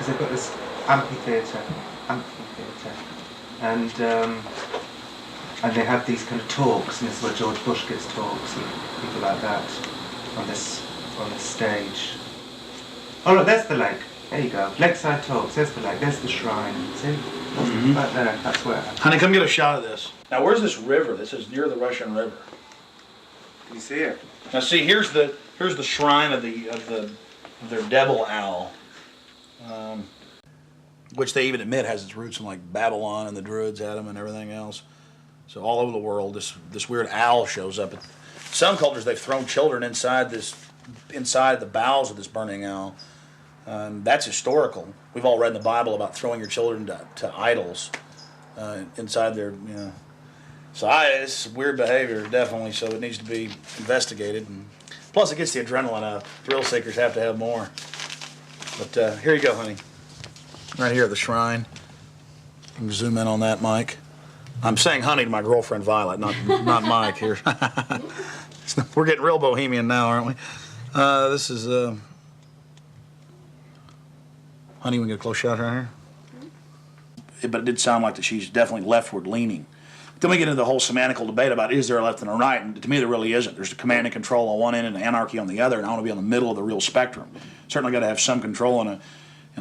because they've got this amphitheatre, and they have these kind of talks, and this is where George Bush gives talks and people like that on this stage. Oh look, there's the lake. There you go. Lakeside Talks. There's the lake. There's the shrine. See? Right there. That's where. Honey, come get a shot of this. Now, where's this river? This is near the Russian River. Can you see it? Now, see, here's the shrine of their devil owl, which they even admit has its roots in like Babylon, and the Druids had them and everything else. So all over the world, this weird owl shows up. Some cultures, they've thrown children inside the bowels of this burning owl. That's historical. We've all read in the Bible about throwing your children to idols inside their, So it's weird behavior, definitely, so it needs to be investigated. And plus, it gets the adrenaline up. Thrill seekers have to have more. But here you go, honey. Right here at the shrine. You can zoom in on that, Mike. I'm saying honey to my girlfriend, Violet, not Mike here. We're getting real bohemian now, aren't we? This is... Honey, we can get a close shot right here? But it did sound like that she's definitely leftward leaning. Then we get into the whole semantical debate about is there a left and a right, and to me there really isn't. There's the command and control on one end and the anarchy on the other, and I want to be on the middle of the real spectrum. Certainly got to have some control in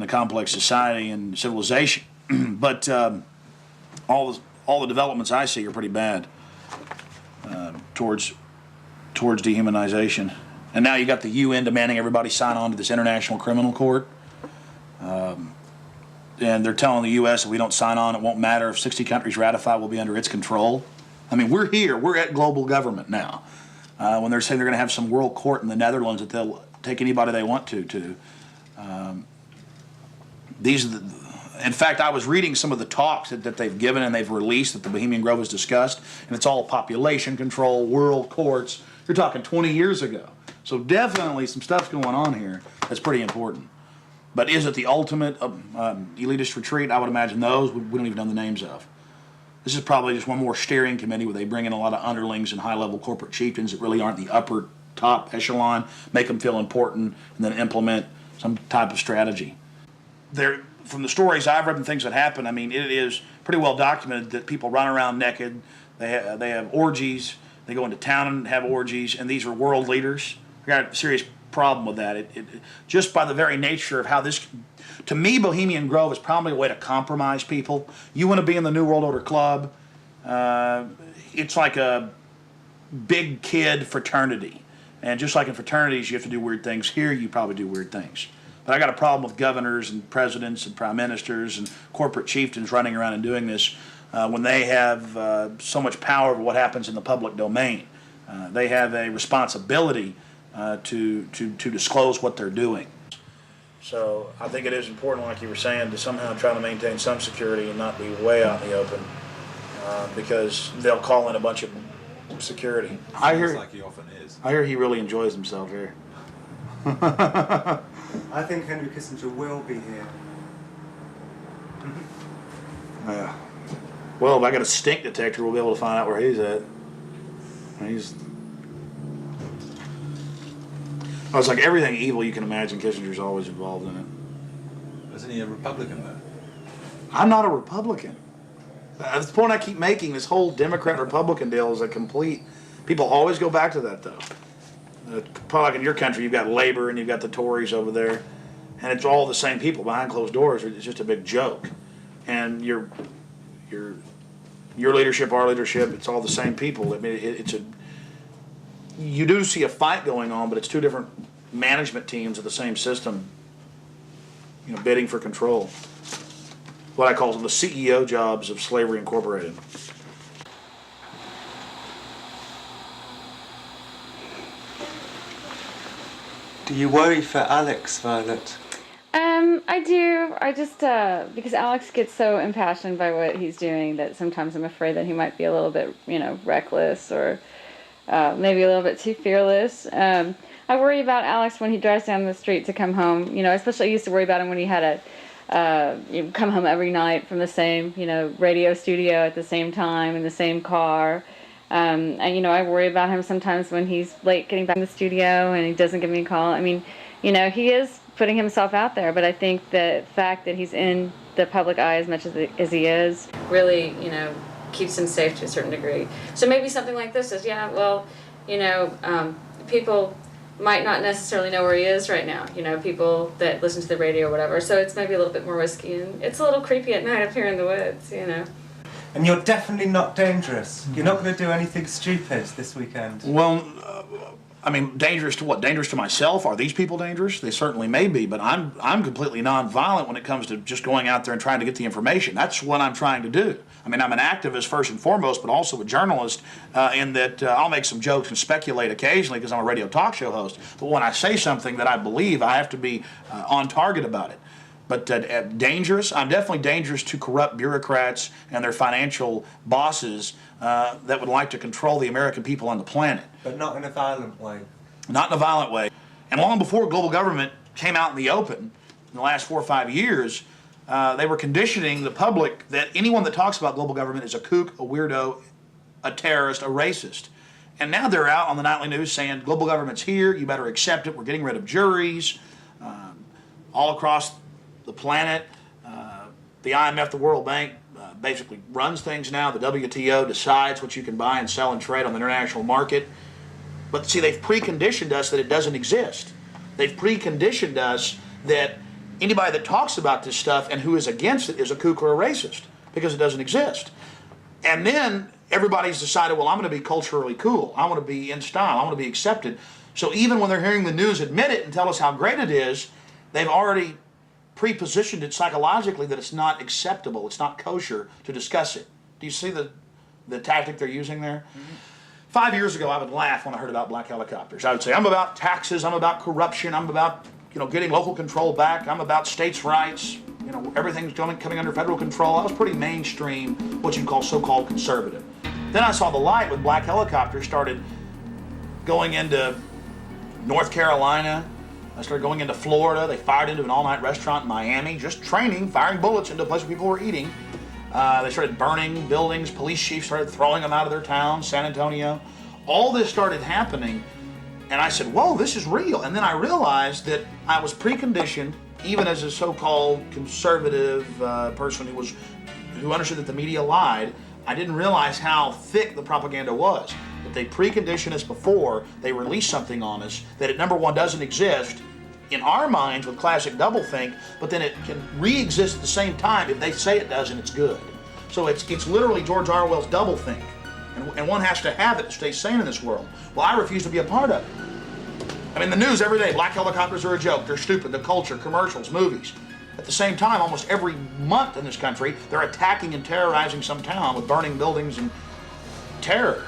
a complex society and civilization. But all the developments I see are pretty bad towards dehumanization. And now you got the UN demanding everybody sign on to this International Criminal Court. And they're telling the U.S. if we don't sign on, it won't matter. If 60 countries ratify, we'll be under its control. I mean, we're here. We're at global government now. When they're saying they're going to have some world court in the Netherlands that they'll take anybody they want to. In fact, I was reading some of the talks that they've given and they've released that the Bohemian Grove has discussed, and it's all population control, world courts. You're talking 20 years ago. So definitely some stuff's going on here that's pretty important. But is it the ultimate elitist retreat? I would imagine those we don't even know the names of. This is probably just one more steering committee where they bring in a lot of underlings and high-level corporate chieftains that really aren't the upper top echelon, make them feel important, and then implement some type of strategy. From the stories I've read and things that happen, I mean, it is pretty well documented that people run around naked. They have orgies. They go into town and have orgies, and these are world leaders. We got a serious problem with that. It just by the very nature of how this, to me, Bohemian Grove is probably a way to compromise people. You want to be in the New World Order Club. It's like a big kid fraternity. And just like in fraternities, you have to do weird things. Here, you probably do weird things. But I got a problem with governors and presidents and prime ministers and corporate chieftains running around and doing this when they have so much power over what happens in the public domain. They have a responsibility to disclose what they're doing. So I think it is important, like you were saying, to somehow try to maintain some security and not be way out in the open, because they'll call in a bunch of security. Sounds like he often is. I hear he really enjoys himself here. I think Henry Kissinger will be here. Yeah. Well, if I got a stink detector, we'll be able to find out where he's at. I was like, everything evil you can imagine, Kissinger's always involved in it. Isn't he a Republican, though? I'm not a Republican. That's the point I keep making. This whole Democrat-Republican deal is a complete... People always go back to that, though. Probably like in your country, you've got Labor and you've got the Tories over there, and it's all the same people behind closed doors. It's just a big joke. And your leadership, our leadership, it's all the same people. I mean, you do see a fight going on, but it's two different management teams of the same system, bidding for control. What I call the CEO jobs of Slavery Incorporated. Do you worry for Alex, Violet? I do. I just, because Alex gets so impassioned by what he's doing that sometimes I'm afraid that he might be a little bit, reckless or maybe a little bit too fearless. I worry about Alex when he drives down the street to come home. Especially I used to worry about him when he had come home every night from the same, radio studio at the same time in the same car. And, I worry about him sometimes when he's late getting back in the studio and he doesn't give me a call. I mean, he is putting himself out there. But I think the fact that he's in the public eye as much as he is really, keeps him safe to a certain degree. So maybe something like this is, people might not necessarily know where he is right now, people that listen to the radio or whatever. So it's maybe a little bit more risky, and it's a little creepy at night up here in the woods, And you're definitely not dangerous. You're not going to do anything stupid this weekend. Well, dangerous to what? Dangerous to myself? Are these people dangerous? They certainly may be, but I'm completely nonviolent when it comes to just going out there and trying to get the information. That's what I'm trying to do. I'm an activist first and foremost, but also a journalist in that I'll make some jokes and speculate occasionally because I'm a radio talk show host. But when I say something that I believe, I have to be on target about it. But dangerous? I'm definitely dangerous to corrupt bureaucrats and their financial bosses that would like to control the American people on the planet. But not in a violent way. Not in a violent way. And long before global government came out in the open, in the last 4 or 5 years, they were conditioning the public that anyone that talks about global government is a kook, a weirdo, a terrorist, a racist. And now they're out on the nightly news saying global government's here, you better accept it, we're getting rid of juries all across the planet. The IMF, the World Bank, basically runs things now. The WTO decides what you can buy and sell and trade on the international market. But see, they've preconditioned us that it doesn't exist. They've preconditioned us that anybody that talks about this stuff and who is against it is a kook or a racist because it doesn't exist. And then everybody's decided, well, I'm going to be culturally cool. I want to be in style. I want to be accepted. So even when they're hearing the news admit it and tell us how great it is, they've already pre-positioned it psychologically that it's not acceptable, it's not kosher to discuss it. Do you see the tactic they're using there? Mm-hmm. 5 years ago, I would laugh when I heard about black helicopters. I would say, I'm about taxes, I'm about corruption, I'm about getting local control back, I'm about states' rights, everything's coming under federal control. I was pretty mainstream, what you'd call so-called conservative. Then I saw the light when black helicopters started going into North Carolina. I started going into Florida. They fired into an all-night restaurant in Miami, just training, firing bullets into a place where people were eating. They started burning buildings. Police chiefs started throwing them out of their town, San Antonio. All this started happening, and I said, whoa, this is real. And then I realized that I was preconditioned, even as a so-called conservative person who understood that the media lied. I didn't realize how thick the propaganda was. That they precondition us before they release something on us, that it, number one, doesn't exist in our minds with classic doublethink, but then it can re-exist at the same time if they say it does and it's good. So it's literally George Orwell's doublethink, and one has to have it to stay sane in this world. Well, I refuse to be a part of it. The news every day, black helicopters are a joke, they're stupid, the culture, commercials, movies. At the same time, almost every month in this country, they're attacking and terrorizing some town with burning buildings and terror.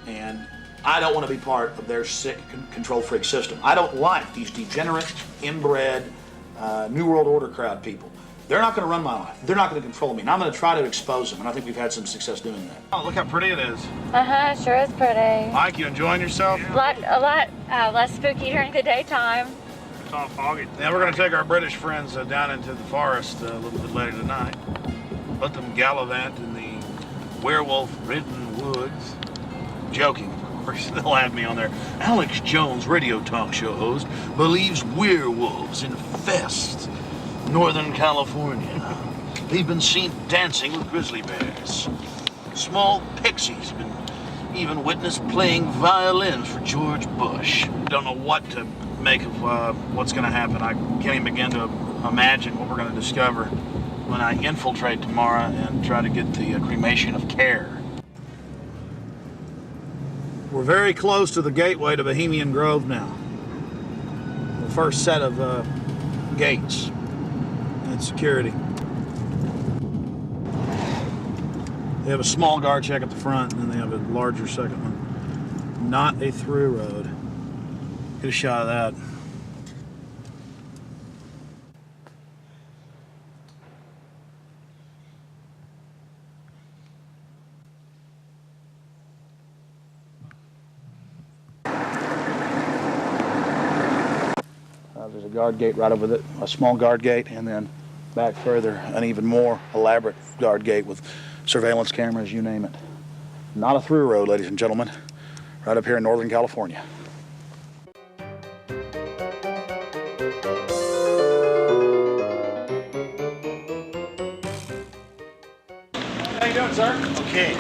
And I don't want to be part of their sick control freak system. I don't like these degenerate, inbred, New World Order crowd people. They're not going to run my life. They're not going to control me. And I'm going to try to expose them. And I think we've had some success doing that. Oh, look how pretty it is. Sure is pretty. Mike, you enjoying yourself? A lot less spooky during the daytime. It's all foggy. Now we're going to take our British friends down into the forest a little bit later tonight. Let them gallivant in the werewolf-ridden woods. Joking, of course. They'll have me on there. Alex Jones, radio talk show host, believes werewolves infest Northern California. They've been seen dancing with grizzly bears. Small pixies have been even witnessed playing violins for George Bush. Don't know what to make of what's going to happen. I can't even begin to imagine what we're going to discover when I infiltrate tomorrow and try to get the cremation of care. We're very close to the gateway to Bohemian Grove now. The first set of gates and security. They have a small guard check at the front, and then they have a larger second one. Not a through road. Get a shot of that. There's a guard gate right over there, a small guard gate, and then back further, an even more elaborate guard gate with surveillance cameras, you name it. Not a through road, ladies and gentlemen, right up here in Northern California. How you doing, sir? Okay.